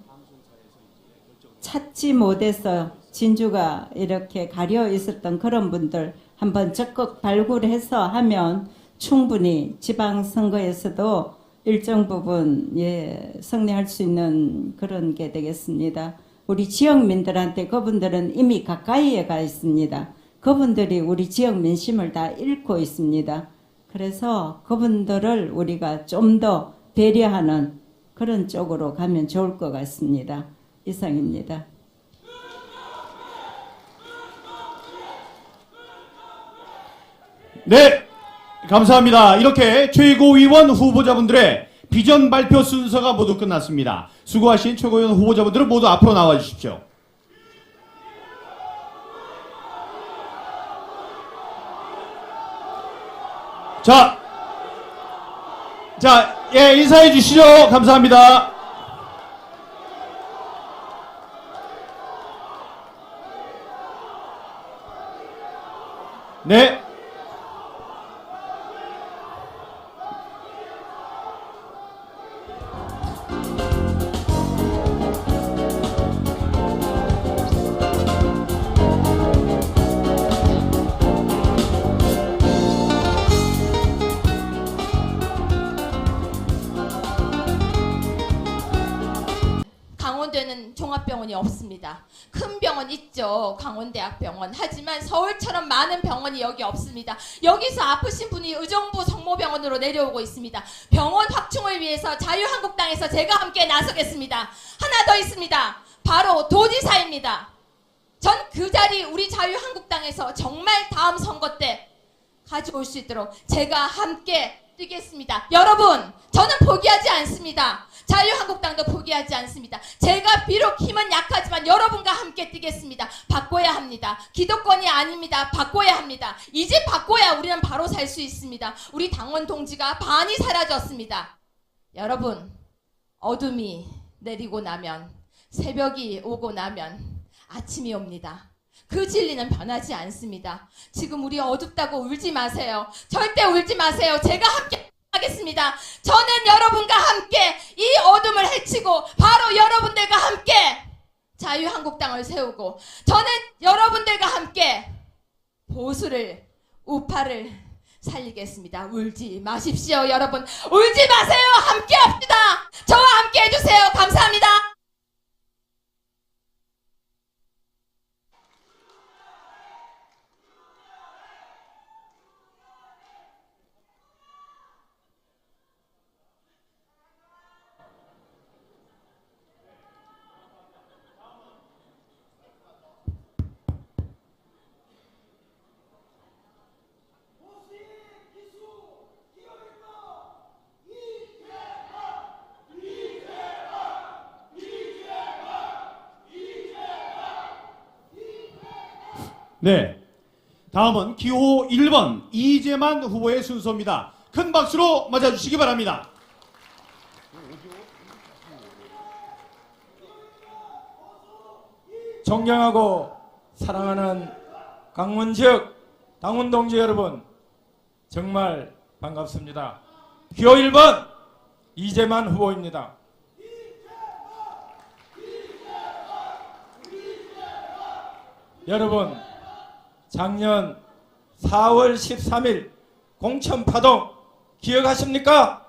찾지 못해서 진주가 이렇게 가려 있었던 그런 분들 한번 적극 발굴해서 하면 충분히 지방선거에서도 일정 부분 승리할 수 있는 그런 게 되겠습니다. 우리 지역민들한테 그분들은 이미 가까이에 가 있습니다. 그분들이 우리 지역 민심을 다 읽고 있습니다. 그래서 그분들을 우리가 좀 더 배려하는 그런 쪽으로 가면 좋을 것 같습니다. 이상입니다. 네, 감사합니다. 이렇게 최고위원 후보자분들의 비전 발표 순서가 모두 끝났습니다. 수고하신 최고위원 후보자분들은 모두 앞으로 나와 주십시오. 예, 인사해 주시죠. 감사합니다. 네. 강원도에는 종합병원이 없습니다. 큰 병원 있죠. 강원대학병원. 하지만 서울처럼 많은 병원이 여기 없습니다. 여기서 아프신 분이 의정부 성모병원으로 내려오고 있습니다. 병원 확충을 위해서 자유한국당에서 제가 함께 나서겠습니다. 하나 더 있습니다. 바로 도지사입니다. 전 그 자리 우리 자유한국당에서 정말 다음 선거 때 가져올 수 있도록 제가 함께 뛰겠습니다. 여러분, 저는 포기하지 않습니다. 자유한국당도 포기하지 않습니다. 제가 비록 힘은 약하지만 여러분과 함께 뛰겠습니다. 바꿔야 합니다. 기득권이 아닙니다. 바꿔야 합니다. 이제 바꿔야 우리는 바로 살 수 있습니다. 우리 당원 동지가 반이 사라졌습니다. 여러분, 어둠이 내리고 나면, 새벽이 오고 나면 아침이 옵니다. 그 진리는 변하지 않습니다. 지금 우리 어둡다고 울지 마세요. 절대 울지 마세요. 제가 함께 하겠습니다. 저는 여러분과 함께 이 어둠을 헤치고 바로 여러분들과 함께 자유한국당을 세우고, 저는 여러분들과 함께 보수를, 우파를 살리겠습니다. 울지 마십시오. 여러분, 울지 마세요. 함께 합시다. 저와 함께 해주세요. 감사합니다. 네, 다음은 기호 1번 이재만 후보의 순서입니다. 큰 박수로 맞아주시기 바랍니다. 존경하고 사랑하는 강원 지역 당원 동지 여러분, 정말 반갑습니다. 기호 1번 이재만 후보입니다. 여러분, 작년 4월 13일 공천파동 기억하십니까?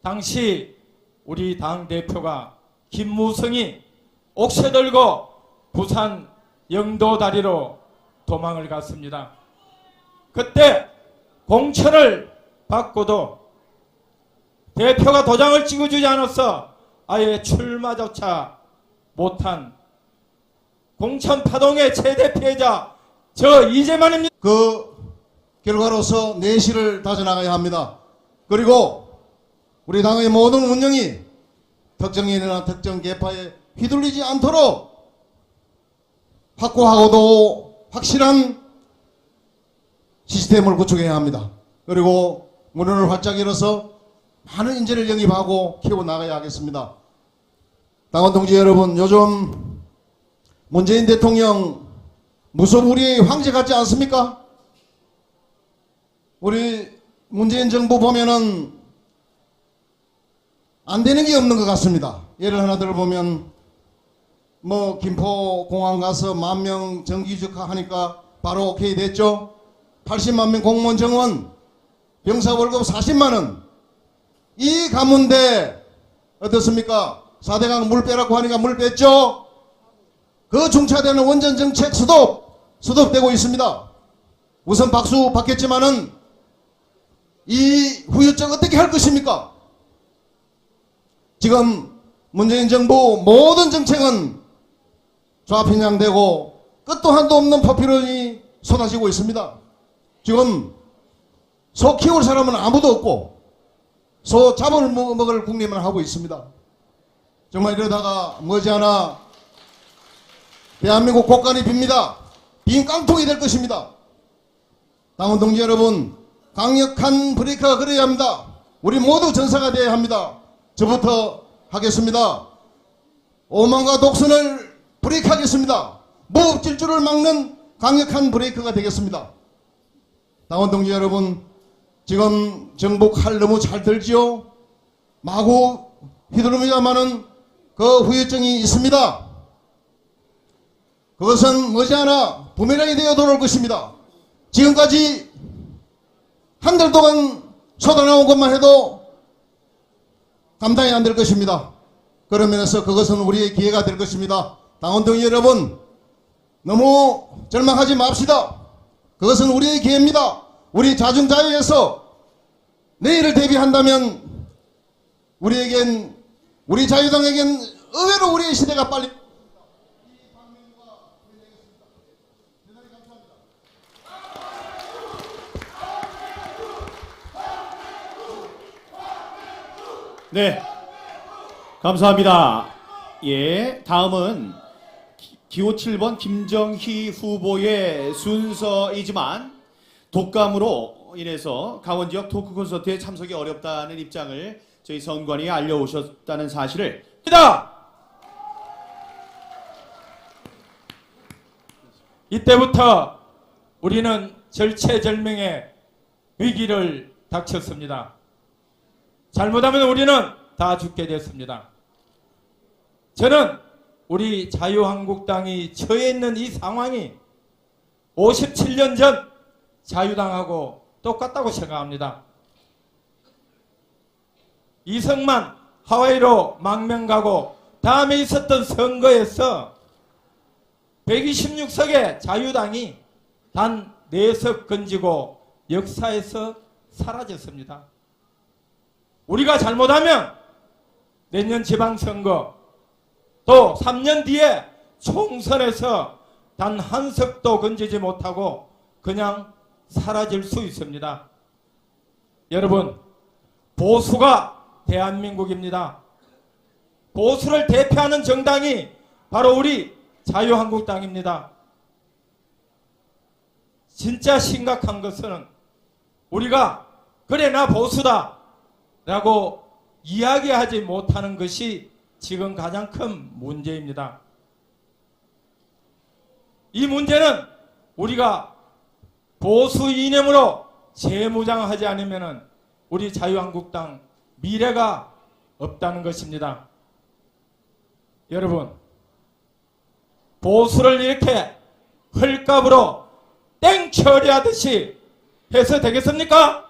당시 우리 당대표가 김무성이 옥새 들고 부산 영도다리로 도망을 갔습니다. 그때 공천을 받고도 대표가 도장을 찍어주지 않아서 아예 출마조차 못한 공천파동의 최대 피해자 저 이재만입니다. 그 결과로서 내실을 다져나가야 합니다. 그리고 우리 당의 모든 운영이 특정인이나 특정 계파에 휘둘리지 않도록 확고하고도 확실한 시스템을 구축해야 합니다. 그리고 문을 활짝 열어서 많은 인재를 영입하고 키워나가야 하겠습니다. 당원 동지 여러분, 요즘 문재인 대통령 무소불위의 황제 같지 않습니까? 우리 문재인 정부 보면은 안 되는 게 없는 것 같습니다. 예를 하나 들어보면 뭐 김포공항 가서 10,000명 정기주카 하니까 바로 오케이 됐죠. 80만 명 공무원 정원, 병사 월급 40만 원. 이 가문대 어떻습니까? 4대강 물 빼라고 하니까 물 뺐죠. 그 중차되는 원전 정책 수습되고 있습니다. 우선 박수 받겠지만은 이 후유증 어떻게 할 것입니까? 지금 문재인 정부 모든 정책은 좌편향되고 끝도 한도 없는 포퓰런이 쏟아지고 있습니다. 지금 소 키울 사람은 아무도 없고 소 잡을 먹을 국리만 하고 있습니다. 정말 이러다가 머지않아 대한민국 곳간이 빕니다. 빈 깡통이 될 것입니다. 당원 동지 여러분, 강력한 브레이크가 걸어야 합니다. 우리 모두 전사가 되어야 합니다. 저부터 하겠습니다. 오만과 독선을 브레이크하겠습니다. 무법질주를 막는 강력한 브레이크가 되겠습니다. 당원 동지 여러분, 지금 정부 칼 너무 잘 들지요? 마구 휘두릅니다마는 그 후유증이 있습니다. 그것은 머지않아 부메랑이 되어 돌아올 것입니다. 지금까지 한 달 동안 쏟아나온 것만 해도 감당이 안 될 것입니다. 그런 면에서 그것은 우리의 기회가 될 것입니다. 당원 동지 여러분, 너무 절망하지 맙시다. 그것은 우리의 기회입니다. 우리 자중자애에서 내일을 대비한다면 우리 자유당에겐 의외로 우리의 시대가 빨리 네, 감사합니다. 예, 다음은 기호 7번 김정희 후보의 순서이지만 독감으로 인해서 강원 지역 토크 콘서트에 참석이 어렵다는 입장을 저희 선관위에 알려오셨다는 사실을 이때부터 우리는 절체절명의 위기를 닥쳤습니다. 잘못하면 우리는 다 죽게 됐습니다. 저는 우리 자유한국당이 처해 있는 이 상황이 57년 전 자유당하고 똑같다고 생각합니다. 이승만 하와이로 망명 가고 다음에 있었던 선거에서 126석의 자유당이 단 4석 건지고 역사에서 사라졌습니다. 우리가 잘못하면 내년 지방선거 또 3년 뒤에 총선에서 단 한 석도 건지지 못하고 그냥 사라질 수 있습니다. 여러분, 보수가 대한민국입니다. 보수를 대표하는 정당이 바로 우리 자유한국당입니다. 진짜 심각한 것은 우리가 그래 나 보수다 라고 이야기하지 못하는 것이 지금 가장 큰 문제입니다. 이 문제는 우리가 보수 이념으로 재무장하지 않으면 우리 자유한국당 미래가 없다는 것입니다. 여러분, 보수를 이렇게 헐값으로 땡 처리하듯이 해서 되겠습니까?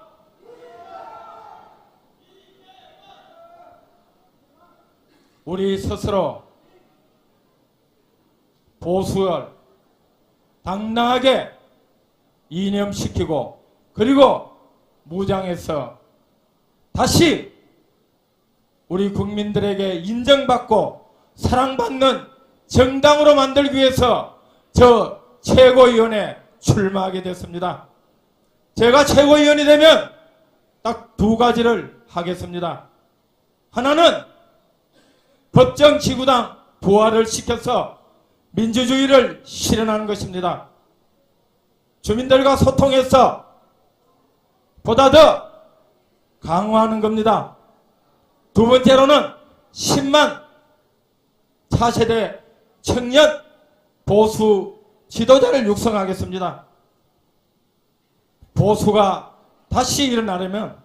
우리 스스로 보수를 당당하게 이념시키고 그리고 무장해서 다시 우리 국민들에게 인정받고 사랑받는 정당으로 만들기 위해서 저 최고위원회 출마하게 됐습니다. 제가 최고위원이 되면 딱 2가지를 하겠습니다. 하나는 법정지구당 부활을 시켜서 민주주의를 실현하는 것입니다. 주민들과 소통해서 보다 더 강화하는 겁니다. 두 번째로는 10만 차세대 청년 보수 지도자를 육성하겠습니다. 보수가 다시 일어나려면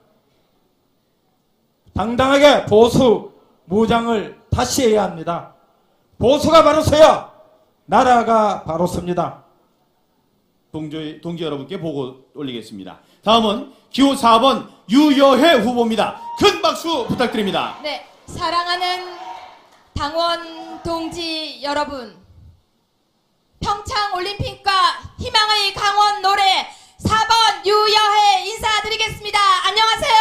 당당하게 보수 무장을 다시 해야 합니다. 보수가 바로 서야 나라가 바로 섭니다. 동지 여러분께 보고 올리겠습니다. 다음은 기호 4번 유여혜 후보입니다. 큰 박수 부탁드립니다. 네, 사랑하는 당원 동지 여러분, 평창 올림픽과 희망의 강원 노래 4번 유여혜 인사드리겠습니다. 안녕하세요.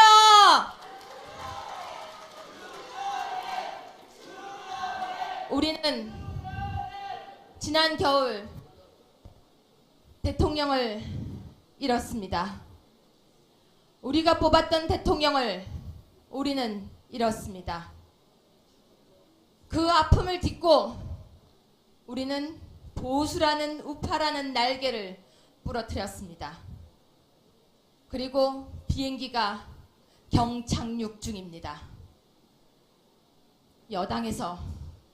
우리는 지난 겨울 대통령을 잃었습니다. 우리가 뽑았던 대통령을 우리는 잃었습니다. 그 아픔을 딛고 우리는 보수라는 우파라는 날개를 부러뜨렸습니다. 그리고 비행기가 경착륙 중입니다. 여당에서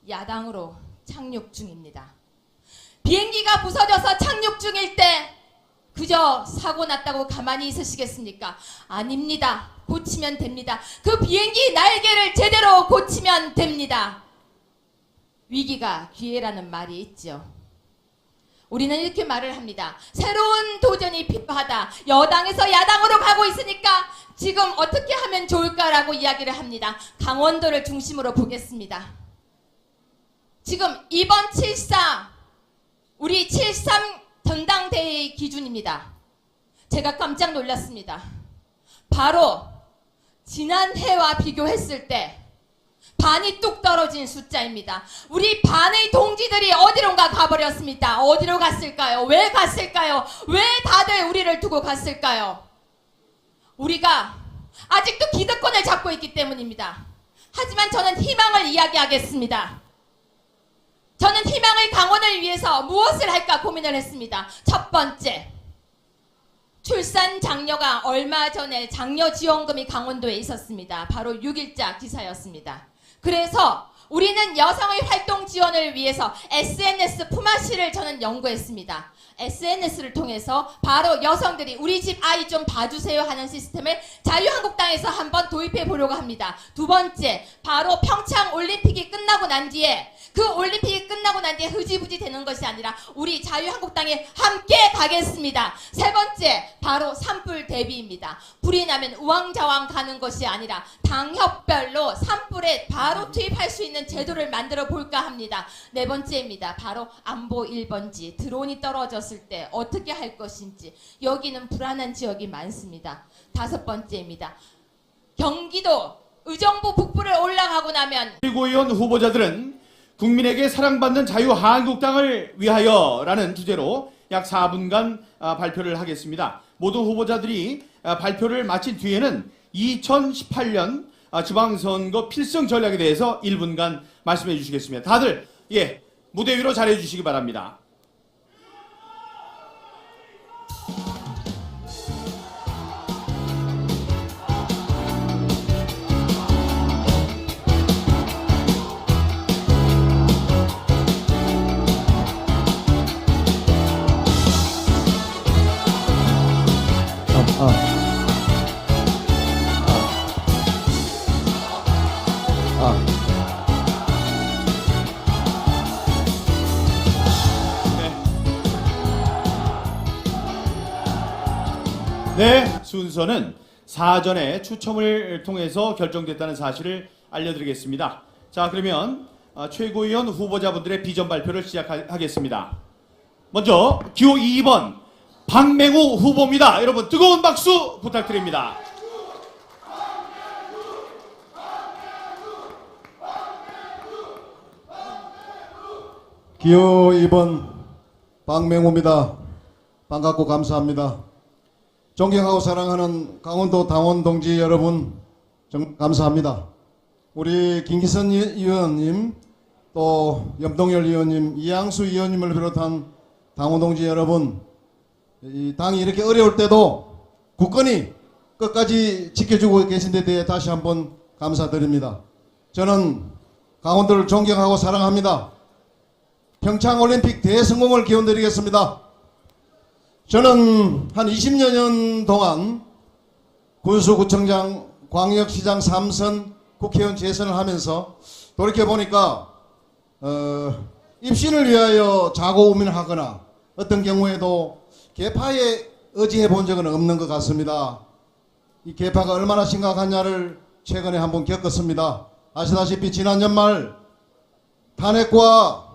야당으로 착륙 중입니다. 비행기가 부서져서 착륙 중일 때 그저 사고 났다고 가만히 있으시겠습니까? 아닙니다. 고치면 됩니다. 그 비행기 날개를 제대로 고치면 됩니다. 위기가 기회라는 말이 있죠. 우리는 이렇게 말을 합니다. 새로운 도전이 필요하다. 여당에서 야당으로 가고 있으니까 지금 어떻게 하면 좋을까라고 이야기를 합니다. 강원도를 중심으로 보겠습니다. 지금 이번 7.4 우리 7.3 전당대회의 기준입니다. 제가 깜짝 놀랐습니다. 바로 지난해와 비교했을 때 반이 뚝 떨어진 숫자입니다. 우리 반의 동지들이 어디론가 가버렸습니다. 어디로 갔을까요? 왜 갔을까요? 왜 다들 우리를 두고 갔을까요? 우리가 아직도 기득권을 잡고 있기 때문입니다. 하지만 저는 희망을 이야기하겠습니다. 저는 희망의 강원을 위해서 무엇을 할까 고민을 했습니다. 첫 번째, 출산 장려가 얼마 전에 장려 지원금이 강원도에 있었습니다. 바로 6일자 기사였습니다. 그래서 우리는 여성의 활동 지원을 위해서 SNS 품앗이를 저는 연구했습니다. SNS를 통해서 바로 여성들이 우리 집 아이 좀 봐주세요 하는 시스템을 자유한국당에서 한번 도입해 보려고 합니다. 두 번째, 바로 평창 올림픽이 끝나고 난 뒤에 그 올림픽이 끝나고 난 뒤에 흐지부지 되는 것이 아니라 우리 자유한국당에 함께 가겠습니다. 세 번째, 바로 산불 대비입니다. 불이 나면 우왕좌왕 가는 것이 아니라 당협별로 산불에 바로 투입할 수 있는 제도를 만들어 볼까 합니다. 네 번째입니다. 바로 안보 1번지, 드론이 떨어졌을 때 어떻게 할 것인지, 여기는 불안한 지역이 많습니다. 다섯 번째입니다. 경기도 의정부 북부를 올라가고 나면 최고위원 후보자들은 국민에게 사랑받는 자유한국당을 위하여라는 주제로 약 4분간 발표를 하겠습니다. 모든 후보자들이 발표를 마친 뒤에는 2018년 지방선거 필승 전략에 대해서 1분간 말씀해 주시겠습니다. 다들 무대 위로 자리해 주시기 바랍니다. 네, 순서는 사전에 추첨을 통해서 결정됐다는 사실을 알려드리겠습니다. 자, 그러면 최고위원 후보자분들의 비전 발표를 시작하겠습니다. 먼저 기호 2번 박맹우 후보입니다. 여러분 뜨거운 박수 부탁드립니다. 기호 2번 박맹우입니다. 반갑고 감사합니다. 존경하고 사랑하는 강원도 당원 동지 여러분, 정말 감사합니다. 우리 김기선 의원님, 또 염동열 의원님, 이양수 의원님을 비롯한 당원 동지 여러분, 이 당이 이렇게 어려울 때도 굳건히 끝까지 지켜주고 계신 데 대해 다시 한번 감사드립니다. 저는 강원도를 존경하고 사랑합니다. 평창올림픽 대성공을 기원드리겠습니다. 저는 한 20여 년 동안 군수구청장, 광역시장 3선, 국회의원 재선을 하면서 돌이켜보니까 입신을 위하여 자고우민하거나 어떤 경우에도 계파에 의지해 본 적은 없는 것 같습니다. 이 계파가 얼마나 심각하냐를 최근에 한번 겪었습니다. 아시다시피 지난 연말 탄핵과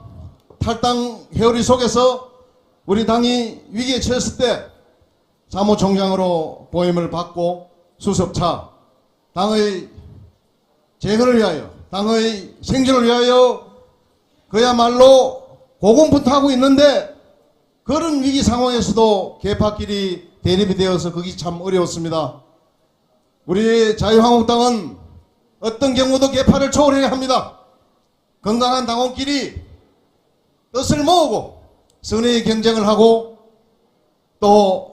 탈당 회오리 속에서 우리 당이 위기에 처했을 때 사무총장으로 보임을 받고 수석차 당의 재건을 위하여, 당의 생존을 위하여 그야말로 고군분투하고 있는데 그런 위기 상황에서도 계파끼리 대립이 되어서 그게 참 어려웠습니다. 우리 자유한국당은 어떤 경우도 계파를 초월해야 합니다. 건강한 당원끼리 뜻을 모으고 선의의 경쟁을 하고 또